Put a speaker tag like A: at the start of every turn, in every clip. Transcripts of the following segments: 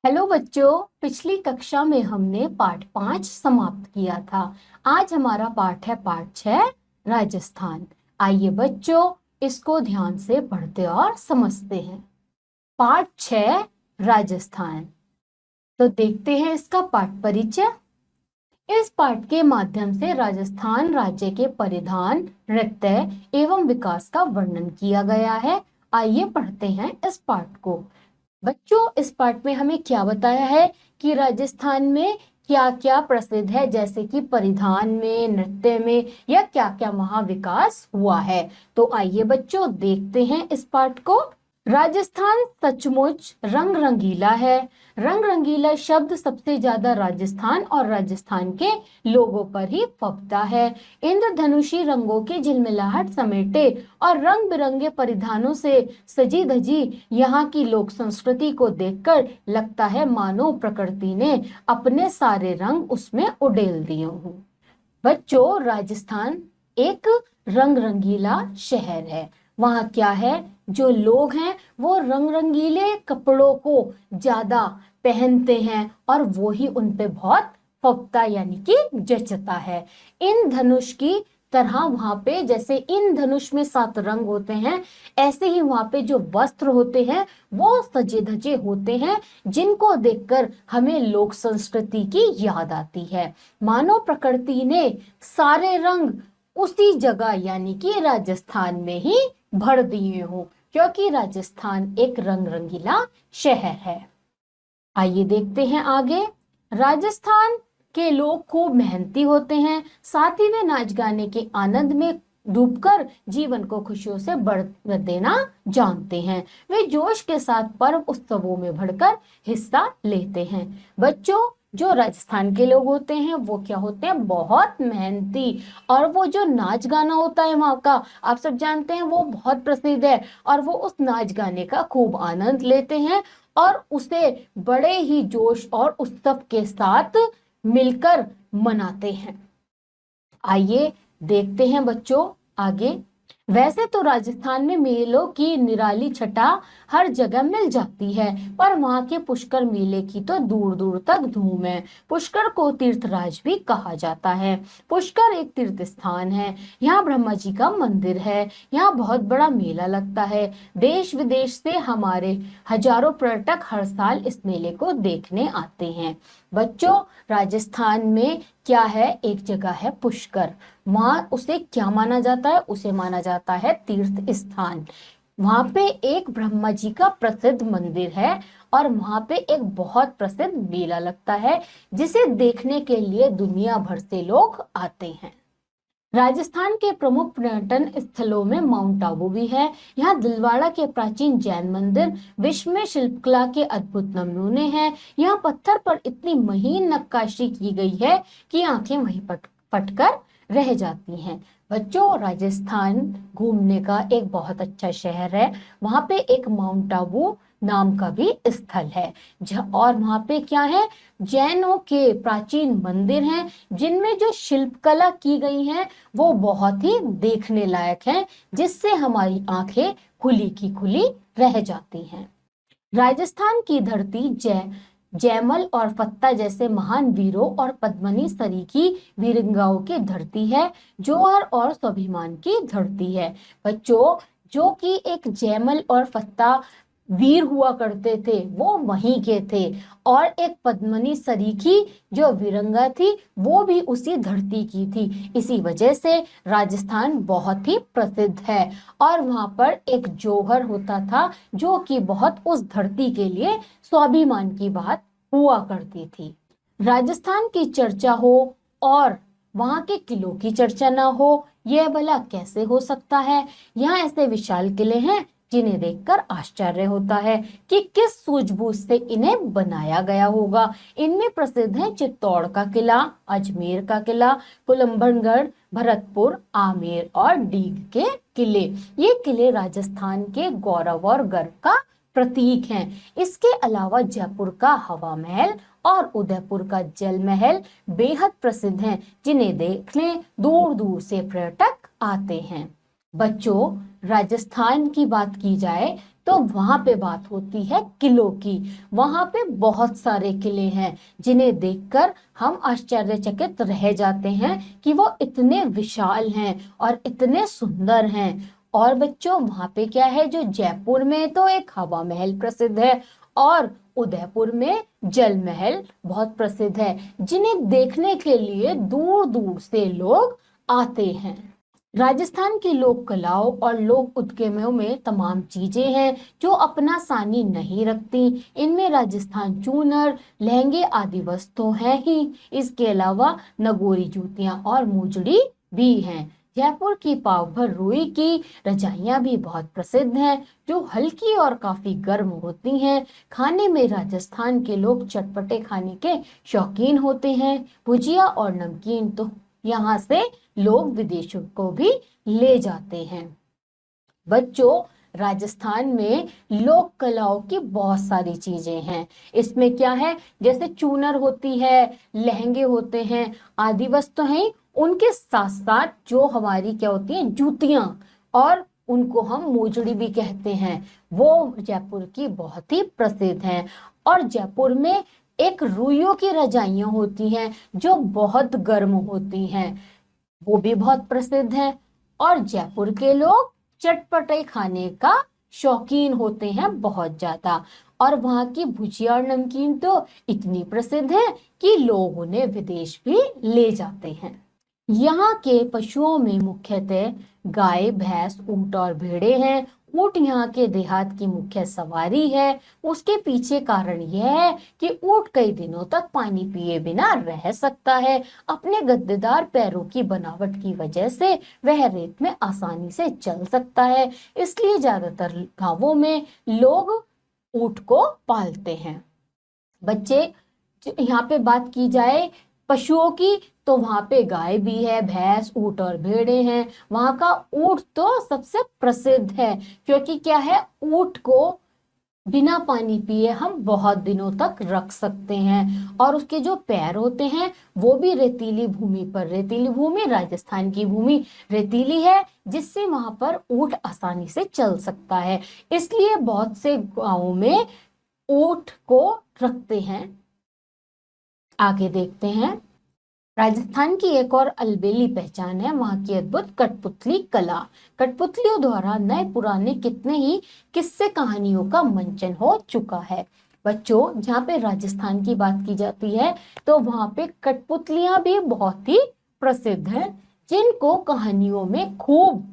A: Hello बच्चों। पिछली कक्षा में हमने पाठ 5 समाप्त किया था। आज हमारा पाठ है पाठ 6 राजस्थान। आइए बच्चों, इसको ध्यान से पढ़ते और समझते हैं। पाठ 6 राजस्थान। तो देखते हैं इसका पाठ परिचय। इस पाठ के माध्यम से राजस्थान राज्य के परिधान, नृत्य एवं विकास का वर्णन किया गया है। आइए पढ़ते हैं इस पाठ को। बच्चों, इस पाठ में हमें क्या बताया है कि राजस्थान में क्या क्या प्रसिद्ध है, जैसे कि परिधान में, नृत्य में या क्या क्या वहां विकास हुआ है। तो आइए बच्चों देखते हैं इस पाठ को। राजस्थान सचमुच रंग रंगीला है। रंग रंगीला शब्द सबसे ज्यादा राजस्थान और राजस्थान के लोगों पर ही फबता है। इंद्रधनुषी रंगों की झिलमिलाहट समेटे और रंग बिरंगे परिधानों से सजी धजी यहाँ की लोक संस्कृति को देखकर लगता है मानो प्रकृति ने अपने सारे रंग उसमें उड़ेल दिए हों। बच्चों, राजस्थान एक रंग रंगीला शहर है। वहाँ क्या है, जो लोग हैं वो रंग रंगीले कपड़ों को ज्यादा पहनते हैं और वो ही उन पे बहुत फबता यानी कि जचता है। इन धनुष की तरह वहां पे, जैसे इन धनुष में 7 रंग होते हैं, ऐसे ही वहां पे जो वस्त्र होते हैं वो सजे धजे होते हैं, जिनको देखकर हमें लोक संस्कृति की याद आती है। मानव प्रकृति ने सारे रंग उसी जगह यानी कि राजस्थान में ही भर दिए हो, क्योंकि राजस्थान एक रंग रंगीला शहर है। आइए देखते हैं आगे। राजस्थान के लोग खूब मेहनती होते हैं, साथ ही वे नाच गाने के आनंद में डूबकर जीवन को खुशियों से बढ़ देना जानते हैं। वे जोश के साथ पर्व उत्सवों में बढ़कर हिस्सा लेते हैं। बच्चों, जो राजस्थान के लोग होते हैं वो क्या होते हैं, बहुत मेहनती। और वो जो नाच गाना होता है वहाँ का, आप सब जानते हैं, वो बहुत प्रसिद्ध है और वो उस नाच गाने का खूब आनंद लेते हैं और उसे बड़े ही जोश और उत्सव के साथ मिलकर मनाते हैं। आइए देखते हैं बच्चों आगे। वैसे तो राजस्थान में मेलों की निराली छटा हर जगह मिल जाती है, पर वहां के पुष्कर मेले की तो दूर दूर तक धूम है। पुष्कर को तीर्थराज भी कहा जाता है। पुष्कर एक तीर्थ स्थान है। यहाँ ब्रह्मा जी का मंदिर है। यहाँ बहुत बड़ा मेला लगता है। देश विदेश से हमारे हजारों पर्यटक हर साल इस मेले को देखने आते हैं। बच्चों, राजस्थान में क्या है, एक जगह है पुष्कर। वहां उसे क्या माना जाता है, उसे माना जाता है तीर्थ स्थान। वहां पे एक ब्रह्मा जी का प्रसिद्ध मंदिर है और वहां पे एक बहुत प्रसिद्ध मेला लगता है, जिसे देखने के लिए दुनिया भर से लोग आते हैं। राजस्थान के प्रमुख पर्यटन स्थलों में माउंट आबू भी है। यहाँ दिलवाड़ा के प्राचीन जैन मंदिर, विश्व में शिल्पकला के अद्भुत नमूने हैं। यहाँ पत्थर पर इतनी महीन नक्काशी की गई है कि आंखें वहीं पटकर रह जाती हैं। बच्चों, राजस्थान घूमने का एक बहुत अच्छा शहर है। वहां पे एक माउंट आबू नाम का भी स्थल है। और वहां पे क्या है, जैनों के प्राचीन मंदिर हैं, जिनमें जो शिल्पकला की गई है वो बहुत ही देखने लायक है, जिससे हमारी आंखें खुली की खुली रह जाती हैं। राजस्थान की धरती जयमल और फत्ता जैसे महान वीरों और पद्मनी सरीखी वीरंगाओं की धरती है। जौहर और स्वाभिमान की धरती है। बच्चों, जो कि एक जयमल और फत्ता वीर हुआ करते थे वो वहीं के थे, और एक पद्मनी सरीखी जो वीरंगा थी वो भी उसी धरती की थी। इसी वजह से राजस्थान बहुत ही प्रसिद्ध है। और वहां पर एक जौहर होता था जो कि बहुत उस धरती के लिए स्वाभिमान की बात हुआ करती थी। राजस्थान की चर्चा हो और वहां के किलों की चर्चा ना हो, यह भला कैसे हो सकता है। यहाँ ऐसे विशाल किले हैं जिन्हें देखकर आश्चर्य होता है कि किस सूझबूझ से इन्हें बनाया गया होगा। इनमें प्रसिद्ध है चित्तौड़ का किला, अजमेर का किला, कुलम्बनगढ़, भरतपुर, आमेर और डीग के किले। ये किले राजस्थान के गौरव और गर्व का प्रतीक हैं। इसके अलावा जयपुर का हवा महल और उदयपुर का जल महल बेहद प्रसिद्ध हैं, जिन्हें देखने दूर दूर से पर्यटक आते हैं। बच्चों, राजस्थान की बात की जाए तो वहां पे बात होती है किलों की। वहां पे बहुत सारे किले हैं जिन्हें देखकर हम आश्चर्यचकित रह जाते हैं कि वो इतने विशाल हैं और इतने सुंदर हैं। और बच्चों वहां पे क्या है, जो जयपुर में तो एक हवा महल प्रसिद्ध है और उदयपुर में जल महल बहुत प्रसिद्ध है, जिन्हें देखने के लिए दूर दूर से लोग आते हैं। राजस्थान की लोक कलाओं और लोक उत्सवों में तमाम चीजें हैं जो अपना सानी नहीं रखती। इनमें राजस्थान चूनर, लहंगे आदि वस्तु हैं ही। इसके अलावा नगोरी जूतियां और मोजड़ी भी हैं। जयपुर की पाव भर रुई की रजाइयां भी बहुत प्रसिद्ध हैं जो हल्की और काफी गर्म होती हैं। खाने में राजस्थान के लोग चटपटे खाने के शौकीन होते हैं। भुजिया और नमकीन तो यहाँ से लोग विदेशों को भी ले जाते हैं। बच्चों, राजस्थान में लोक कलाओं की बहुत सारी चीजें हैं। इसमें क्या है, जैसे चूनर होती है, लहंगे होते हैं, आदि वस्तु हैं। उनके साथ साथ जो हमारी क्या होती हैं, जूतियां, और उनको हम मोजड़ी भी कहते हैं, वो जयपुर की बहुत ही प्रसिद्ध हैं। और जयपुर में एक रुइयों की रजाइयां होती हैं जो बहुत गर्म होती हैं, वो भी बहुत प्रसिद्ध है। और जयपुर के लोग चटपटे खाने का शौकीन होते हैं बहुत ज्यादा। और वहां की भुजिया और नमकीन तो इतनी प्रसिद्ध है कि लोग उन्हें विदेश भी ले जाते हैं। यहाँ के पशुओं में मुख्यतः गाय, भैंस, ऊंट और भेड़े हैं। ऊंट यहाँ के देहात की मुख्य सवारी है। उसके पीछे कारण यह है कि ऊंट कई दिनों तक पानी पिए बिना रह सकता है। अपने गद्देदार पैरों की बनावट की वजह से वह रेत में आसानी से चल सकता है, इसलिए ज्यादातर गांवों में लोग ऊंट को पालते हैं। बच्चे, यहाँ पे बात की जाए पशुओं की, तो वहां पे गाय भी है, भैंस, ऊंट और भेड़े हैं। वहां का ऊंट तो सबसे प्रसिद्ध है, क्योंकि क्या है, ऊंट को बिना पानी पिए हम बहुत दिनों तक रख सकते हैं। और उसके जो पैर होते हैं वो भी रेतीली भूमि पर, रेतीली भूमि, राजस्थान की भूमि रेतीली है, जिससे वहां पर ऊंट आसानी से चल सकता है। इसलिए बहुत से गांवों में ऊंट को रखते हैं। आगे देखते हैं। राजस्थान की एक और अलबेली पहचान है वहां की अद्भुत कठपुतली कला। कठपुतलियों द्वारा नए पुराने कितने ही किस्से कहानियों का मंचन हो चुका है। बच्चों, जहाँ पे राजस्थान की बात की जाती है तो वहां पे कठपुतलियां भी बहुत ही प्रसिद्ध हैं, जिनको कहानियों में खूब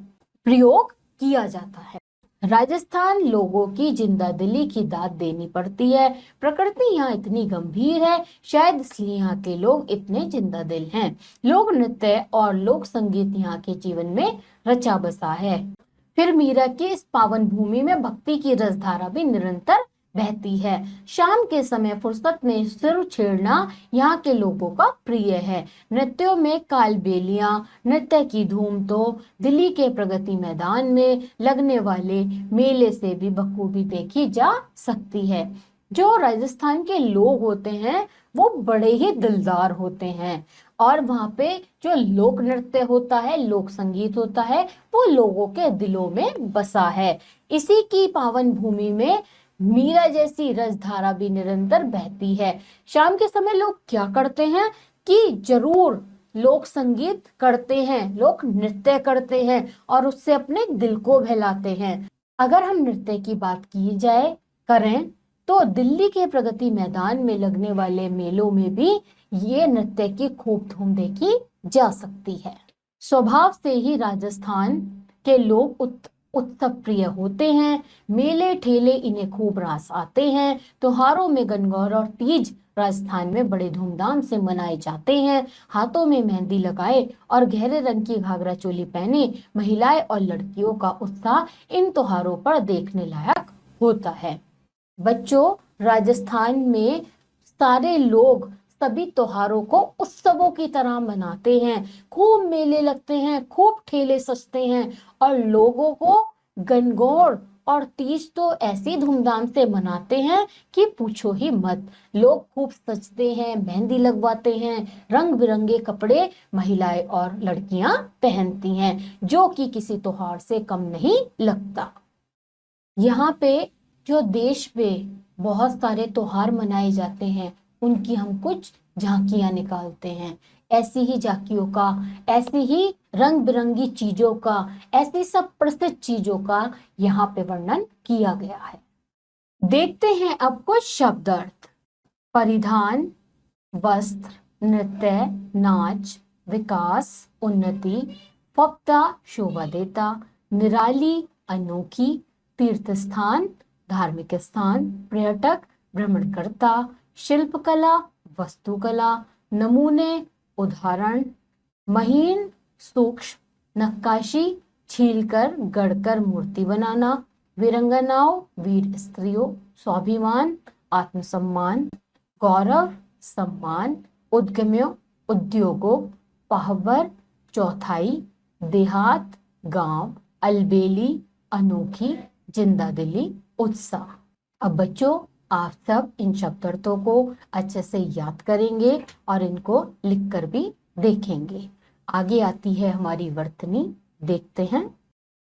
A: प्रयोग किया जाता है। राजस्थान लोगों की जिंदादिली की दाद देनी पड़ती है। प्रकृति यहाँ इतनी गंभीर है, शायद इसलिए यहाँ के लोग इतने जिंदादिल हैं। लोक नृत्य और लोक संगीत यहाँ के जीवन में रचा बसा है। फिर मीरा की इस पावन भूमि में भक्ति की रसधारा भी निरंतर बहती है। शाम के समय फुर्सत में सिर छेड़ना यहाँ के लोगों का प्रिय है। नृत्यों में कालबेलियां नृत्य की धूम तो दिल्ली के प्रगति मैदान में लगने वाले मेले से भी बखूबी देखी जा सकती है। जो राजस्थान के लोग होते हैं वो बड़े ही दिलदार होते हैं, और वहां पे जो लोक नृत्य होता है, लोक संगीत होता है, वो लोगों के दिलों में बसा है। इसी की पावन भूमि में मीरा जैसी रसधारा भी निरंतर बहती है। शाम के समय लोग क्या करते हैं कि जरूर लोक संगीत करते हैं, लोक नृत्य करते हैं और उससे अपने दिल को बहलाते हैं। अगर हम नृत्य की बात की जाए करें तो दिल्ली के प्रगति मैदान में लगने वाले मेलों में भी ये नृत्य की खूब धूम देखी जा सकती है। स्वभाव से ही राजस्थान के लोग उत्सव प्रिय होते हैं। मेले ठेले इन्हें खूब रास आते हैं। त्योहारों में गणगौर और तीज राजस्थान में बड़े धूमधाम से मनाए जाते हैं। हाथों में मेहंदी लगाए और गहरे रंग की घाघरा चोली पहने महिलाएं और लड़कियों का उत्साह इन त्योहारों पर देखने लायक होता है। बच्चों, राजस्थान में सारे लोग सभी त्योहारों को उत्सवों की तरह मनाते हैं। खूब मेले लगते हैं, खूब ठेले सजते हैं, और लोगों को गणगौर और तीज तो ऐसी धूमधाम से मनाते हैं कि पूछो ही मत। लोग खूब सजते हैं, मेहंदी लगवाते हैं, रंग बिरंगे कपड़े महिलाएं और लड़कियां पहनती हैं, जो कि किसी त्योहार से कम नहीं लगता। यहाँ पे जो देश पे बहुत सारे त्योहार मनाए जाते हैं उनकी हम कुछ झांकियां निकालते हैं। ऐसी ही झांकियों का, ऐसी ही रंग बिरंगी चीजों का, ऐसी सब प्रसिद्ध चीजों का यहाँ पे वर्णन किया गया है। देखते हैं अब कुछ शब्द अर्थ। परिधान, वस्त्र, नृत्य, नाच, विकास, उन्नति, फप्ता, शोभा देता, निराली, अनोखी, तीर्थ स्थान, धार्मिक स्थान, पर्यटक, भ्रमणकर्ता, शिल्पकला, वस्तुकला, नमूने, उदाहरण, महीन, सूक्ष्म, नक्काशी, छीलकर गढ़कर मूर्ति बनाना, वीरंगनाओं, वीर स्त्रियों, स्वाभिमान, आत्मसम्मान, गौरव, सम्मान, उद्यमियों, उद्योगों, पाहवर, चौथाई, देहात, गांव, अलबेली, अनोखी, जिंदादिली, उत्साह। अब बच्चों, आप सब इन शब्दार्थों को अच्छे से याद करेंगे और इनको लिखकर भी देखेंगे। आगे आती है हमारी वर्तनी, देखते हैं।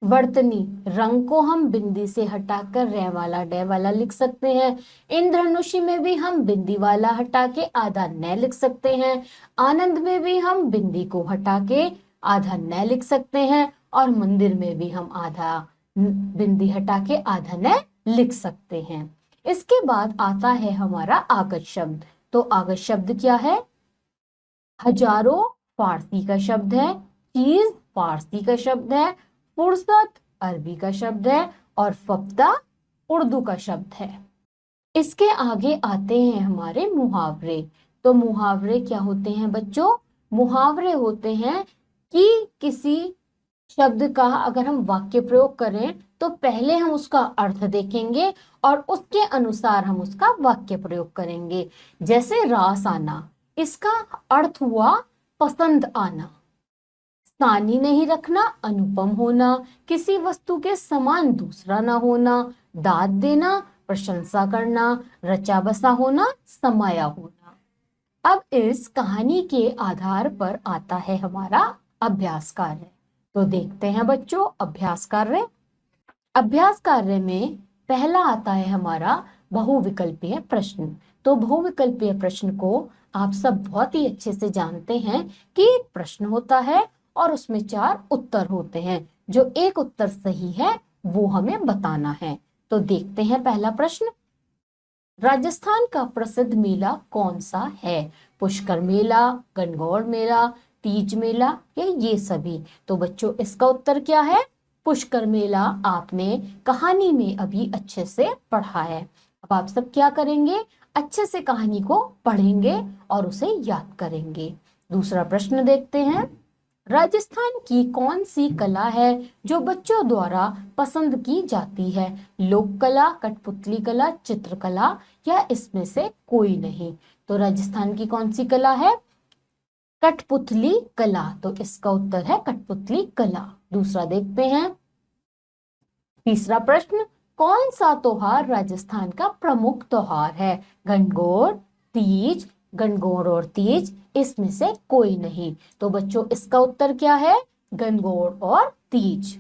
A: वर्तनी, रंग को हम बिंदी से हटाकर रे वाला डे वाला लिख सकते हैं। इंद्रधनुषी में भी हम बिंदी वाला हटा के आधा न लिख सकते हैं। आनंद में भी हम बिंदी को हटा के आधा न लिख सकते हैं। और मंदिर में भी हम आधा बिंदी हटा के आधा न लिख सकते हैं। इसके बाद आता है हमारा आगत शब्द। तो आगत शब्द क्या है? हजारों फारसी का शब्द है, चीज फारसी का शब्द है, फुर्सत अरबी का शब्द है और फप्ता उर्दू का शब्द है। इसके आगे आते हैं हमारे मुहावरे। तो मुहावरे क्या होते हैं बच्चों? मुहावरे होते हैं कि किसी शब्द का अगर हम वाक्य प्रयोग करें तो पहले हम उसका अर्थ देखेंगे और उसके अनुसार हम उसका वाक्य प्रयोग करेंगे। जैसे रास आना, इसका अर्थ हुआ पसंद आना। स्थानी नहीं रखना, अनुपम होना, किसी वस्तु के समान दूसरा ना होना, दाद देना, प्रशंसा करना, रचा बसा होना, समाया होना। अब इस कहानी के आधार पर आता है हमारा अभ्यास कार्य। तो देखते हैं बच्चों अभ्यास कार्य। अभ्यास कार्य में पहला आता है हमारा बहुविकल्पीय प्रश्न। तो बहुविकल्पीय प्रश्न को आप सब बहुत ही अच्छे से जानते हैं कि एक प्रश्न होता है और उसमें 4 उत्तर होते हैं। जो एक उत्तर सही है वो हमें बताना है। तो देखते हैं पहला प्रश्न। राजस्थान का प्रसिद्ध मेला कौन सा है? पुष्कर मेला, गणगौर मेला, तीज मेला या ये सभी? तो बच्चों इसका उत्तर क्या है? पुष्कर मेला आपने कहानी में अभी अच्छे से पढ़ा है। अब आप सब क्या करेंगे? अच्छे से कहानी को पढ़ेंगे और उसे याद करेंगे। दूसरा प्रश्न देखते हैं। राजस्थान की कौन सी कला है जो बच्चों द्वारा पसंद की जाती है? लोक कला, कठपुतली कला, चित्रकला या इसमें से कोई नहीं? तो राजस्थान की कौन सी कला है? कठपुतली कला। तो इसका उत्तर है कठपुतली कला। दूसरा देखते हैं। तीसरा प्रश्न। कौन सा त्योहार राजस्थान का प्रमुख त्योहार है? गणगौर, तीज, गणगौर और तीज इसमें से कोई नहीं। तो बच्चों इसका उत्तर क्या है? गणगौर और तीज।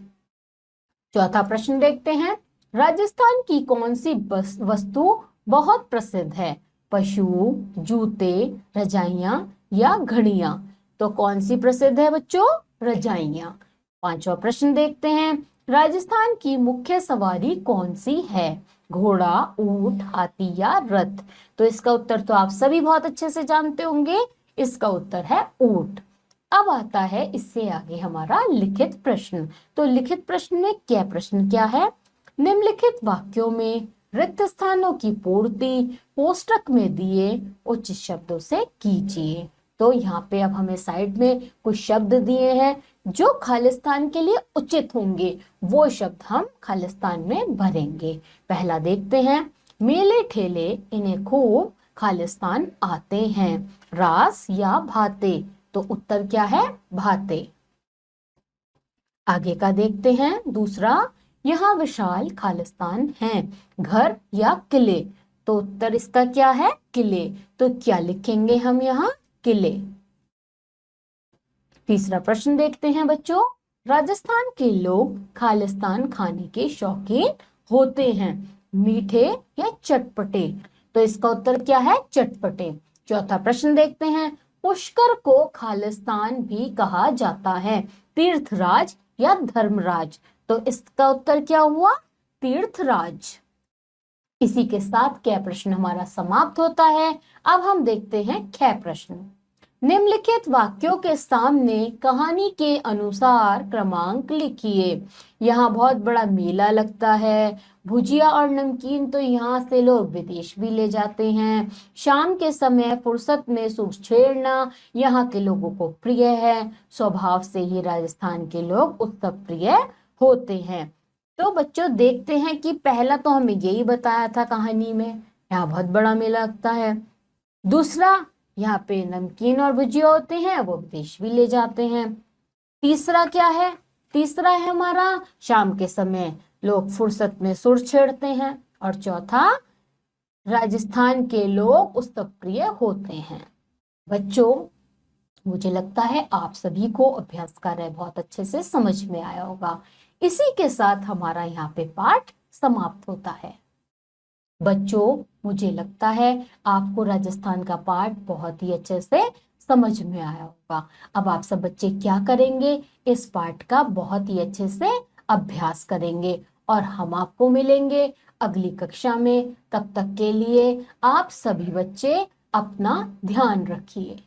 A: चौथा प्रश्न देखते हैं। राजस्थान की कौन सी वस्तु बहुत प्रसिद्ध है? पशु, जूते, रजाइयां या घड़ियां? तो कौन सी प्रसिद्ध है बच्चों? रजाइयां। पांचवा प्रश्न देखते हैं। राजस्थान की मुख्य सवारी कौन सी है? घोड़ा, ऊंट, हाथी या रथ? तो इसका उत्तर तो आप सभी बहुत अच्छे से जानते होंगे। इसका उत्तर है ऊंट। अब आता है इससे आगे हमारा लिखित प्रश्न। तो लिखित प्रश्न में प्रश्न क्या है? निम्नलिखित वाक्यों में रिक्त स्थानों की पूर्ति कोष्टक में दिए उचित शब्दों से कीजिए। तो यहाँ पे अब हमें साइड में कुछ शब्द दिए हैं जो खालिस्तान के लिए उचित होंगे, वो शब्द हम खालिस्तान में भरेंगे। पहला देखते हैं। मेले ठेले इन्हें खूब खालिस्तान आते हैं। रास या भाते? तो उत्तर क्या है? भाते। आगे का देखते हैं। दूसरा, यहाँ विशाल खालिस्तान है। घर या किले? तो उत्तर इसका क्या है? किले। तो क्या लिखेंगे हम यहाँ? किले। तीसरा प्रश्न देखते हैं बच्चों। राजस्थान के लोग खालिस्तान खाने के शौकीन होते हैं, मीठे या चटपटे? तो इसका उत्तर क्या है? चटपटे। चौथा प्रश्न देखते हैं। पुष्कर को खालिस्तान भी कहा जाता है, तीर्थराज या धर्मराज? तो इसका उत्तर क्या हुआ? तीर्थराज। इसी के साथ क प्रश्न हमारा समाप्त होता है। अब हम देखते हैं ख प्रश्न। निम्नलिखित वाक्यों के सामने कहानी के अनुसार क्रमांक लिखिए। यहाँ बहुत बड़ा मेला लगता है, भुजिया और नमकीन तो यहाँ से लोग विदेश भी ले जाते हैं। शाम के समय फुर्सत में सूप छेड़ना यहाँ के लोगों को प्रिय है। स्वभाव से ही राजस्थान के लोग उत्सव प्रिय होते हैं। तो बच्चों देखते हैं कि पहला तो हमें यही बताया था कहानी में, यहाँ बहुत बड़ा मेला लगता है। दूसरा, यहाँ पे नमकीन और भुजिया होते हैं, वो विदेश भी ले जाते हैं। तीसरा क्या है? तीसरा है हमारा शाम के समय लोग फुर्सत में सुर छेड़ते हैं। और चौथा, राजस्थान के लोग उत्सव प्रिय होते हैं। बच्चों मुझे लगता है आप सभी को अभ्यास कार्य बहुत अच्छे से समझ में आया होगा। इसी के साथ हमारा यहाँ पे पाठ समाप्त होता है। बच्चों मुझे लगता है आपको राजस्थान का पाठ बहुत ही अच्छे से समझ में आया होगा। अब आप सब बच्चे क्या करेंगे? इस पाठ का बहुत ही अच्छे से अभ्यास करेंगे और हम आपको मिलेंगे अगली कक्षा में। तब तक के लिए आप सभी बच्चे अपना ध्यान रखिए।